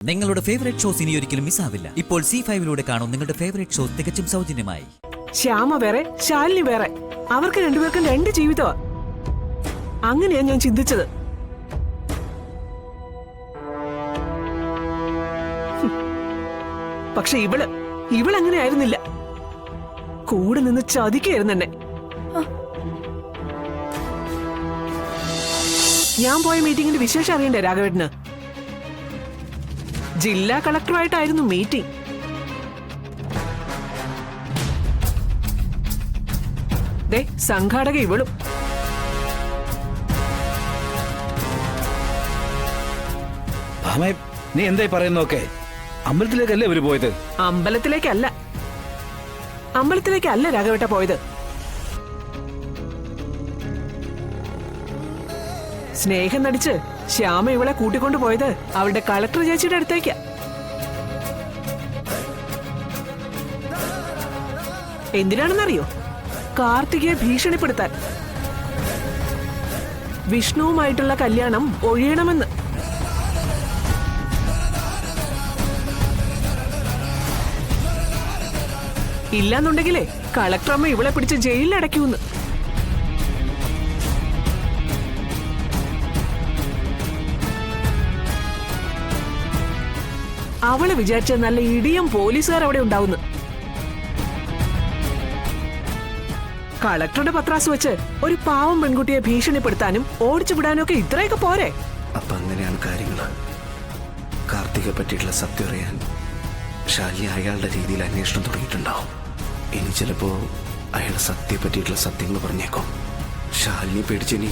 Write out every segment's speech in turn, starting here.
നിങ്ങളുടെ favourite shows ഇനി ഒരിക്കലും മിസ്സാവില്ല. ഇപ്പോൾ C5 കാണും നിങ്ങളുടെ ഫേവറേറ്റ് ഷോസ് തികച്ചും സൗജന്യമായി. ശ്യാമ വേറെ, ശാലിനി വേറെ. അവർക്ക് രണ്ടുപേർക്കും രണ്ട് ജീവിതമാ. അങ്ങനെയാ ഞാൻ ചിന്തിച്ചത്. പക്ഷെ ഇവളങ്ങനെ ആയിരുന്നില്ല. കൂടെ നിന്ന് ചതിക്കായിരുന്നു എന്നെ. ഞാൻ പോയ മീറ്റിംഗിന്റെ വിശേഷം അറിയണ്ടേ രാഘവേട്ടന്? ജില്ലാ കളക്ടറുമായിട്ടായിരുന്നു മീറ്റിംഗ്. സംഘാടക ഇവളും. നീ എന്തായി പറയുന്നൊക്കെ? അമ്പലത്തിലേക്കല്ലേ അവര് പോയത്? അമ്പലത്തിലേക്കല്ല രാഘവേട്ട പോയത്. സ്നേഹം നടിച്ച് ശ്യാമ ഇവളെ കൂട്ടിക്കൊണ്ടു പോയത് അവളുടെ കളക്ടർ ചേച്ചിയുടെ അടുത്തേക്കാ. എന്തിനാണെന്നറിയോ? കാർത്തികയെ ഭീഷണിപ്പെടുത്താൻ. വിഷ്ണുവുമായിട്ടുള്ള കല്യാണം ഒഴിയണമെന്ന്. ഇല്ലാന്നുണ്ടെങ്കിലേ കളക്ടറമ്മ ഇവളെ പിടിച്ച് ജയിലിലടയ്ക്കൂന്ന്. അവള് വിചാരിച്ച നല്ല ഇടിയും പോലീസുകാർ അവിടെ ഉണ്ടാവുന്നു. കളക്ടറുടെ പത്രാസ് വെച്ച് ഒരു പാവം പെൺകുട്ടിയെ ഭീഷണിപ്പെടുത്താനും ഓടിച്ചു വിടാനും ഒക്കെ ഇത്രയൊക്കെ പോരെ? അപ്പൊ അങ്ങനെയാണ് കാര്യങ്ങള്. കാർത്തികെ പറ്റിയിട്ടുള്ള സത്യം അറിയാൻ ശാലിനി അയാളുടെ രീതിയിൽ അന്വേഷണം തുടങ്ങിയിട്ടുണ്ടാവും. ഇനി ചിലപ്പോ അയാൾ സത്യത്തെ പറ്റിയിട്ടുള്ള സത്യങ്ങൾ പറഞ്ഞേക്കും. ശാലിനി പേടിച്ചിനി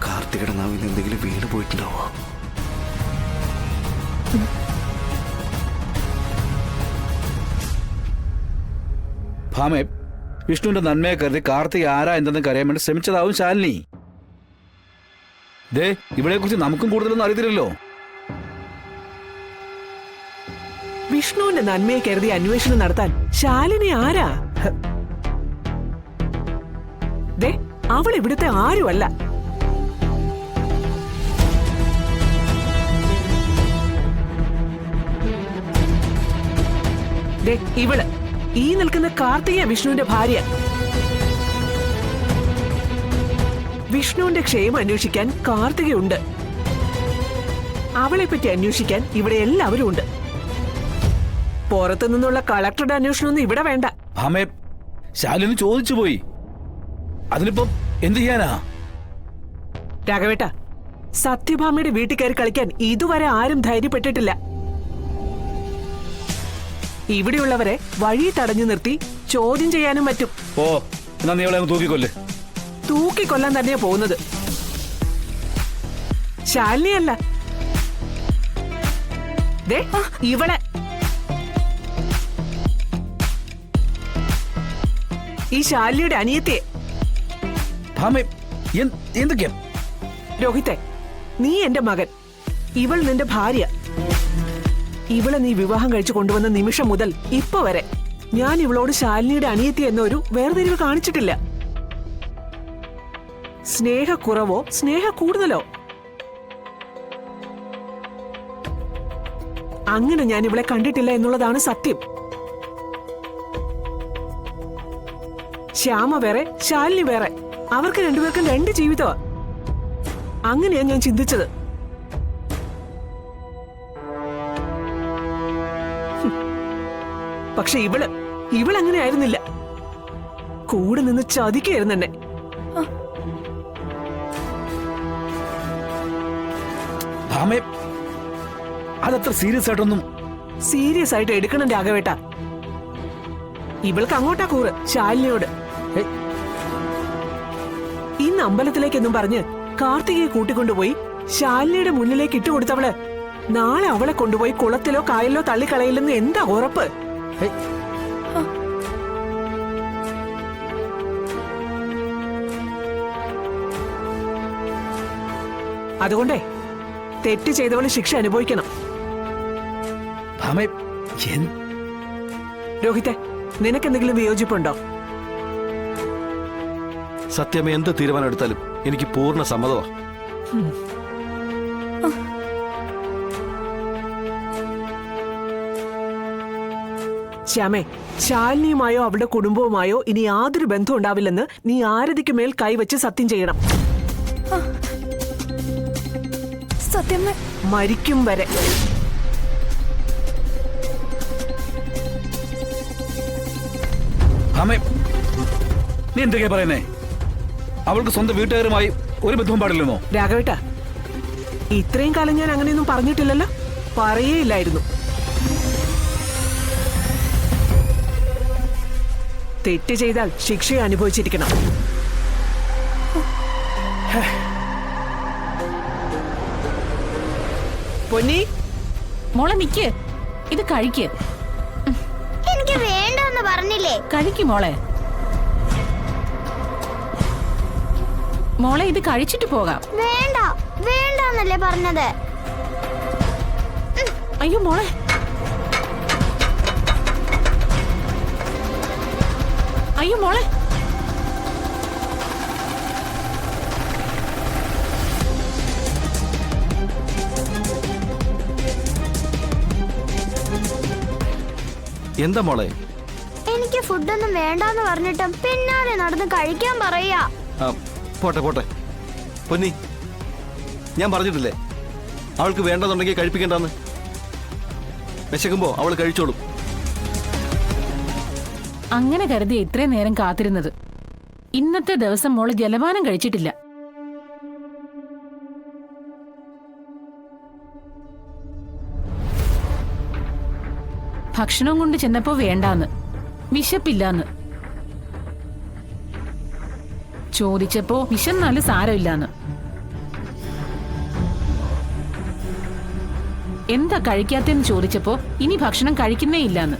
കാർത്തികയുടെ നാവിൽ നിന്ന് എന്തെങ്കിലും വീണ് പോയിട്ടുണ്ടാവോ? ഭാമേ, വിഷ്ണുവിന്റെ നന്മയെ കരുതി കാർത്തിക് ആരാ എന്തെന്ന് അറിയാൻ വേണ്ടി ശ്രമിച്ചതാവും ശാലിനി. ദേ, ഇവളെ കുറിച്ച് നമുക്കും കൂടുതലൊന്നും അറിയത്തില്ലല്ലോ. വിഷ്ണുവിന്റെ നന്മയെ കരുതി അന്വേഷണം നടത്താൻ ശാലിനി ആരാ? അവൾ ഇവിടുത്തെ ആരുമല്ല. ഇവള് ഈ നിൽക്കുന്ന കാർത്തിക വിഷ്ണുവിന്റെ ഭാര്യ. വിഷ്ണുവിന്റെ ക്ഷേമം അന്വേഷിക്കാൻ കാർത്തികയുണ്ട്. അവളെ പറ്റി അന്വേഷിക്കാൻ ഇവിടെ എല്ലാവരും ഉണ്ട്. പുറത്തു നിന്നുള്ള കളക്ടറുടെ അന്വേഷണമൊന്നും ഇവിടെ വേണ്ട. ശാലിനി ചോദിച്ചു പോയി. അതിനിപ്പം എന്ത് ചെയ്യാനാ? രാഘവേട്ട, സത്യഭാമയുടെ വീട്ടിൽ കയറി കളിക്കാൻ ഇതുവരെ ആരും ധൈര്യപ്പെട്ടിട്ടില്ല. ഇവിടെയുള്ളവരെ വഴി തടഞ്ഞു നിർത്തി ചോദ്യം ചെയ്യാനും പറ്റും. ഓ, എന്നാ നീ അവളെ തൂക്കിക്കൊല്ല്. തൂക്കിക്കൊല്ലാൻ തന്നെയാ പോകുന്നത്. ശാലിനിയല്ല, ഇവളെ. ഈ ശാലിനിയുടെ അനിയത്തെ. എന്തൊക്കെയാ? രോഹിത്തെ, നീ എന്റെ മകൻ, ഇവൾ നിന്റെ ഭാര്യ. ഇവളെ നീ വിവാഹം കഴിച്ചു കൊണ്ടുവന്ന നിമിഷം മുതൽ ഇപ്പൊ വരെ ഞാൻ ഇവളോട് ശാലിനിയുടെ അനിയത്തി എന്നൊരു വേർതിരിവ് കാണിച്ചിട്ടില്ല. സ്നേഹക്കുറവോ സ്നേഹ കൂടുതലോ അങ്ങനെ ഞാൻ ഇവളെ കണ്ടിട്ടില്ല എന്നുള്ളതാണ് സത്യം. ശ്യാമ വേറെ, ശാലിനി വേറെ. അവർക്ക് രണ്ടുപേർക്കും രണ്ട് ജീവിതമാ. അങ്ങനെയാ ഞാൻ ചിന്തിച്ചത്. പക്ഷെ ഇവളങ്ങനെ ആയിരുന്നില്ല. കൂടെ നിന്ന് ചതിക്കായിരുന്നു എന്നെ. അതത്ര സീരിയസ് ആയിട്ട് എടുക്കണം രാഘവേട്ട. ഇവൾക്ക് അങ്ങോട്ടാ കൂറ് ശാലിനിയോട്. ഇന്ന് അമ്പലത്തിലേക്കെന്നും പറഞ്ഞ് കാർത്തികയെ കൂട്ടിക്കൊണ്ടുപോയി ശാലിനിയുടെ മുന്നിലേക്ക് ഇട്ടുകൊടുത്തവള് നാളെ അവളെ കൊണ്ടുപോയി കുളത്തിലോ കായലിലോ തള്ളിക്കളയില്ലെന്ന് എന്താ ഉറപ്പ്? അതുകൊണ്ടേ തെറ്റ് ചെയ്തവള് ശിക്ഷ അനുഭവിക്കണം. രോഹിത്തെ, നിനക്കെന്തെങ്കിലും വിയോജിപ്പുണ്ടോ? സത്യമേ എന്ത് തീരുമാനം എടുത്താലും എനിക്ക് പൂർണ്ണ സമ്മതമാണ്. ശ്യാമേ, ശാലിനിയുമായോ അവളുടെ കുടുംബവുമായോ ഇനി യാതൊരു ബന്ധവും ഉണ്ടാവില്ലെന്ന് നീ ആരതിക്ക് മേൽ കൈവച്ച് സത്യം ചെയ്യണം. സത്യം മരിക്കും വരെ. ഭാമേ, നീ എന്തൊക്കെയാ പറയുന്നേ? അവൾക്ക് സ്വന്തം വീട്ടുകാരുമായി ഒരു ബന്ധവും പാടില്ലെന്നോ? രാഘവേട്ട, ഇത്രയും കാലം ഞാൻ അങ്ങനെയൊന്നും പറഞ്ഞിട്ടില്ലല്ലോ. പറയേയില്ലായിരുന്നു. തെറ്റ് ചെയ്താൽ ശിക്ഷ അനുഭവിച്ചിരിക്കണം. പൊന്നി, മോളെ നിക്ക്, ഇത് കഴിക്ക്. എനിക്ക് വേണ്ടെന്ന് പറഞ്ഞില്ലേ? കഴിക്ക് മോളെ. മോളെ ഇത് കഴിച്ചിട്ട് പോകാം. വേണ്ട വേണ്ടെന്നല്ലേ പറഞ്ഞത്? അയ്യോ മോളെ, അയ്യോ മോളെ. എന്താ മോളെ? എനിക്ക് ഫുഡൊന്നും വേണ്ടാന്ന് പറഞ്ഞിട്ടും പിന്നാലെ നടന്ന് കഴിക്കാൻ പറയാ. ആ, പോട്ടെ പോട്ടെ. പൊന്നി, ഞാൻ പറഞ്ഞിട്ടില്ലേ അവൾക്ക് വേണ്ടെന്നുണ്ടെങ്കിൽ കഴിപ്പിക്കണ്ടെന്ന്. വിശക്കുമ്പോ അവൾ കഴിച്ചോളും. അങ്ങനെ കരുതി ഇത്രയും നേരം കാത്തിരുന്നത്. ഇന്നത്തെ ദിവസം മോള് ജലപാനം കഴിച്ചിട്ടില്ല. ഭക്ഷണം കൊണ്ട് ചെന്നപ്പോ വേണ്ടാന്ന്, വിശപ്പില്ലാന്ന്. ചോദിച്ചപ്പോ വിശന്നാല് സാരമില്ലാന്ന്. എന്താ കഴിക്കാത്തെന്ന് ചോദിച്ചപ്പോ ഇനി ഭക്ഷണം കഴിക്കുന്നേ ഇല്ലാന്ന്.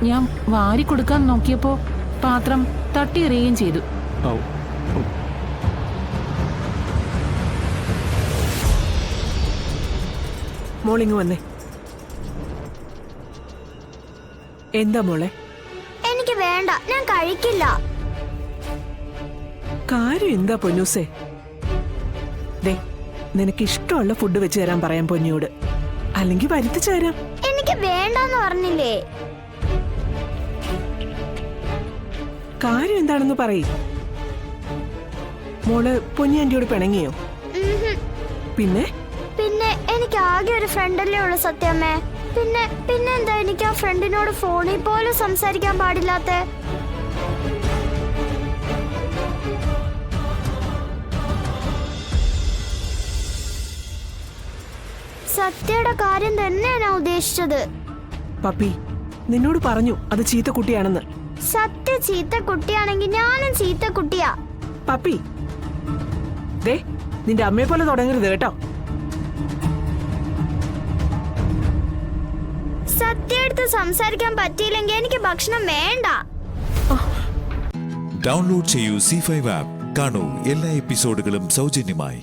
ഞാൻ വാരി കൊടുക്കാൻ നോക്കിയപ്പോ പാത്രം തട്ടിയെറിയുകയും ചെയ്തു. മോളിങ് വന്നേ. എന്താ മോളെ? എനിക്ക് വേണ്ട, ഞാൻ കഴിക്കില്ല. കാര്യം എന്താ പൊന്നൂസേ? ദേ, നിനക്ക് ഇഷ്ടമുള്ള ഫുഡ് വെച്ച് തരാൻ പറയാം പൊന്നിയോട്. അല്ലെങ്കിൽ വരുത്തിച്ചു തരാം. എനിക്ക് വേണ്ടെന്ന് പറഞ്ഞില്ലേ? കാര്യം എന്താണെന്ന് പറയും. മോള് പൊന്നി ആന്റിയോട് പിണങ്ങിയോ? പിന്നെ പിന്നെ എനിക്ക് ആകെ ഒരു ഫ്രണ്ടല്ലേ ഉള്ളു സത്യമ്മേ. പിന്നെ എന്താ എനിക്ക് ആ ഫ്രണ്ടിനോട് ഫോണിൽ പോലും സംസാരിക്കാൻ പാടില്ലാത്ത? സത്യയുടെ കാര്യം തന്നെയാണ് ഞാൻ ഉദ്ദേശിച്ചത്. പപ്പി നിന്നോട് പറഞ്ഞു അത് ചീത്ത കുട്ടിയാണെന്ന്. സത്യ ചീത്ത കുട്ടിയാണെങ്കിൽ ഞാനും ചീത്ത കുട്ടിയാ. പപ്പി, ദേ, നിന്റെ അമ്മയെ പോലെ തുടങ്ങരുത് കേട്ടോ. സത്യടുത്ത് സംസാരിക്കാൻ പറ്റിയില്ലെങ്കിൽ എനിക്ക് ഭക്ഷണം വേണ്ട. ഡൗൺലോഡ് ചെയ്യൂ C5 ആപ്പ്. കാണൂ എല്ലാ എപ്പിസോഡുകളും സൗജന്യമായി.